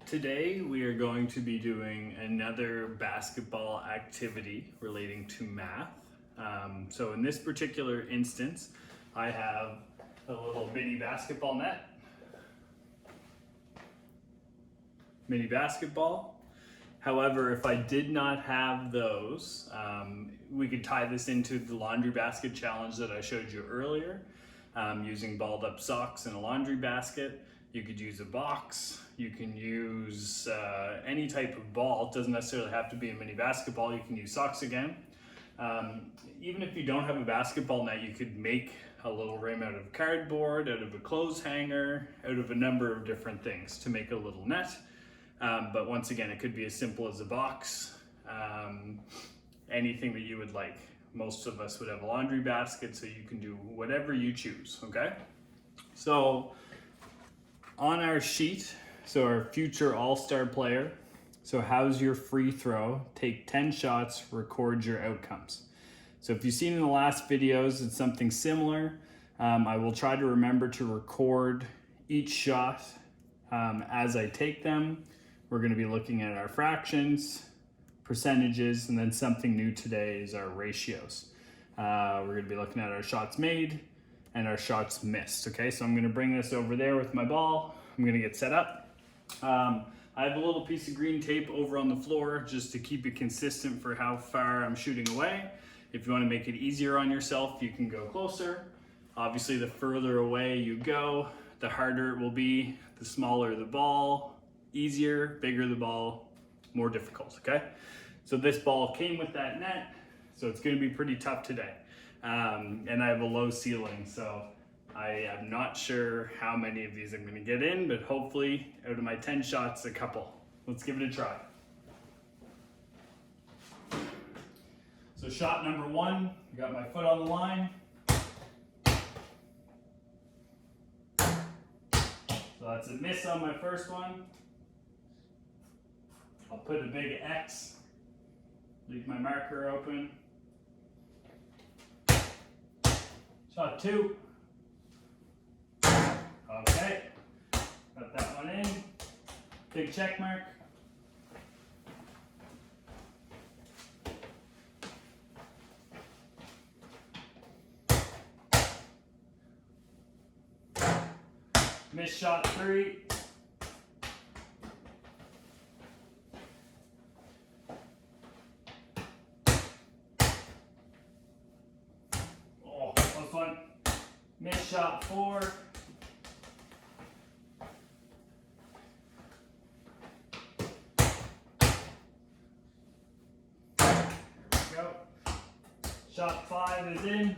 Today we are going to be doing another basketball activity relating to math. So in this particular instance, I have a little mini basketball net, mini basketball. However, if I did not have those, we could tie this into the laundry basket challenge that I showed you earlier, using balled up socks in a laundry basket. You could use a box, you can use any type of ball. It doesn't necessarily have to be a mini basketball. You can use socks again. Even if you don't have a basketball net, you could make a little rim out of cardboard, out of a clothes hanger, out of a number of different things to make a little net. But once again, it could be as simple as a box, anything that you would like. Most of us would have a laundry basket, so you can do whatever you choose, okay? So on our sheet, so our future all-star player, so how's your free throw? Take 10 shots, record your outcomes. So if you've seen in the last videos, it's something similar. I will try to remember to record each shot as I take them. We're going to be looking at our fractions, percentages, and then something new today is our ratios. We're going to be looking at our shots made and our shots missed. Okay, so I'm going to bring this over there with my ball. I'm going to get set up. I have a little piece of green tape over on the floor just to keep it consistent for how far I'm shooting away. If you want to make it easier on yourself, you can go closer. Obviously, the further away you go, the harder it will be. The smaller the ball, easier, bigger the ball, more difficult, okay? So this ball came with that net, so it's gonna be pretty tough today. And I have a low ceiling, so I am not sure how many of these I'm gonna get in, but hopefully out of my 10 shots, a couple. Let's give it a try. So shot number one, I got my foot on the line. So that's a miss on my first one. I'll put a big X, leave my marker open. Shot two. Okay, got that one in. Big check mark. Missed shot three. One. Missed shot four. There we go. Shot five is in.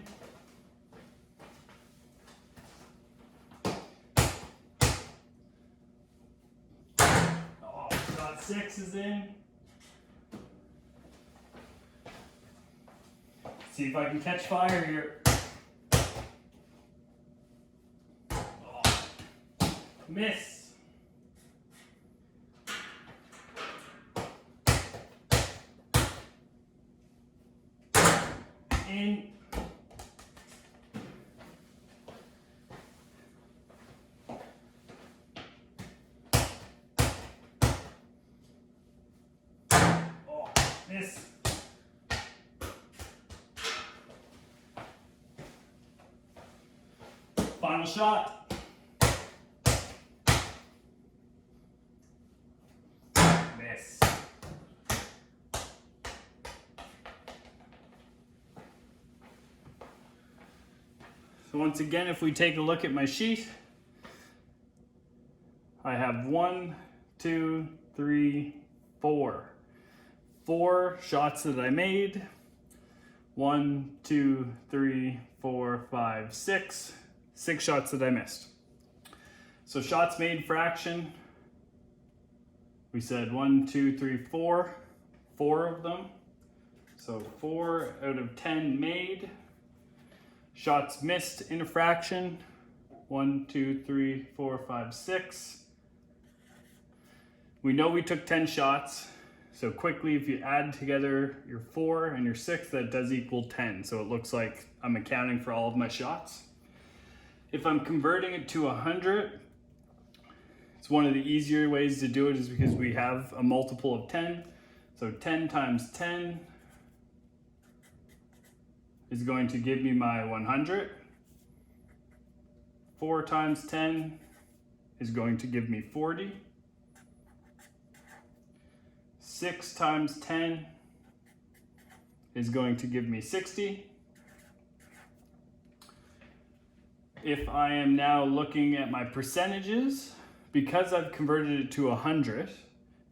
Oh, shot six is in. See if I can catch fire here. Miss. In. Oh, miss. Final shot. Miss. So once again, if we take a look at my sheet, I have 1, 2, 3, 4. 4 shots that I made. 1, 2, 3, 4, 5, 6. 6 shots that I missed. So shots made fraction. We said 1, 2, 3, 4. 4 of them. So 4 out of 10 made. Shots missed in a fraction. 1, 2, 3, 4, 5, 6. We know we took 10 shots. So quickly, if you add together your 4 and your 6, that does equal 10. So it looks like I'm accounting for all of my shots. If I'm converting it to 100, It's one of the easier ways to do it is because we have a multiple of 10. So 10 times 10 is going to give me my 100. 4 times 10 is going to give me 40. 6 times 10 is going to give me 60. If I am now looking at my percentages, because I've converted it to 100,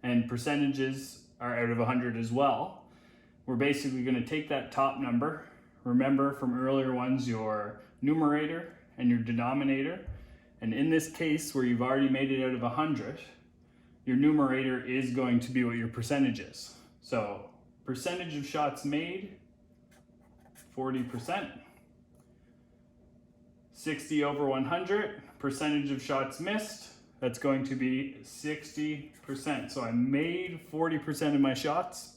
and percentages are out of 100 as well, we're basically going to take that top number. Remember from earlier ones, your numerator and your denominator. And in this case, where you've already made it out of 100, your numerator is going to be what your percentage is. So percentage of shots made, 40%. 60 over 100, percentage of shots missed, that's going to be 60%. So I made 40% of my shots.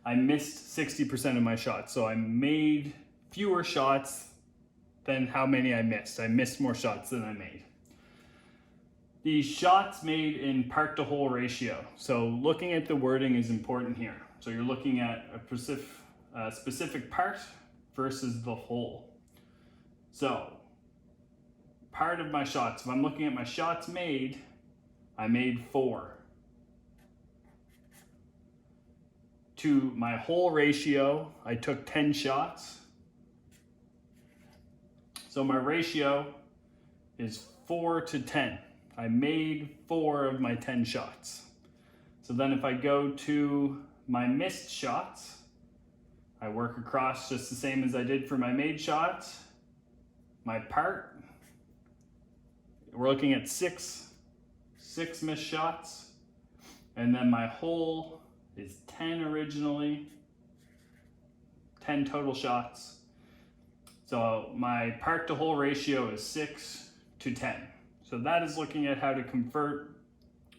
I missed 60% of my shots. So I made fewer shots than how many I missed. I missed more shots than I made. The shots made in part to whole ratio. So looking at the wording is important here. So you're looking at a specific part versus the whole. So part of my shots, if I'm looking at my shots made, I made 4. To my whole ratio, I took 10 shots. So my ratio is 4 to 10. I made 4 of my 10 shots. So then if I go to my missed shots, I work across just the same as I did for my made shots. My part, we're looking at 6 missed shots. And then my whole is 10 originally, 10 total shots. So my part to whole ratio is 6 to 10. So that is looking at how to convert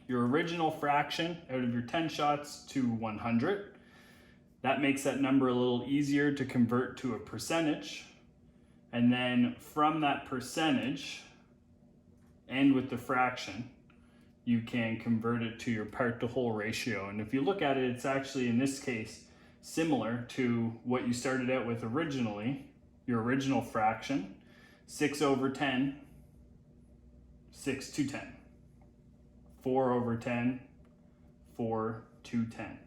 your original fraction out of your 10 shots to 100. That makes that number a little easier to convert to a percentage. And then from that percentage, and with the fraction, you can convert it to your part to whole ratio. And if you look at it, it's actually in this case similar to what you started out with originally, your original fraction, 6 over 10, 6 to 10. 4 over 10, 4 to 10.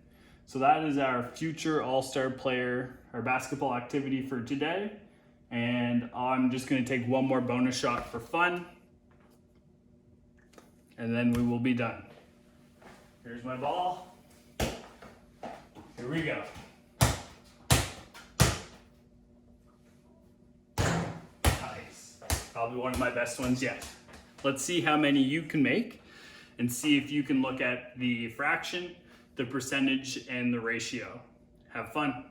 So that is our future all-star player, our basketball activity for today. And I'm just gonna take one more bonus shot for fun, and then we will be done. Here's my ball. Here we go. Nice. Probably one of my best ones yet. Let's see how many you can make and see if you can look at the fraction, the percentage, and the ratio. Have fun.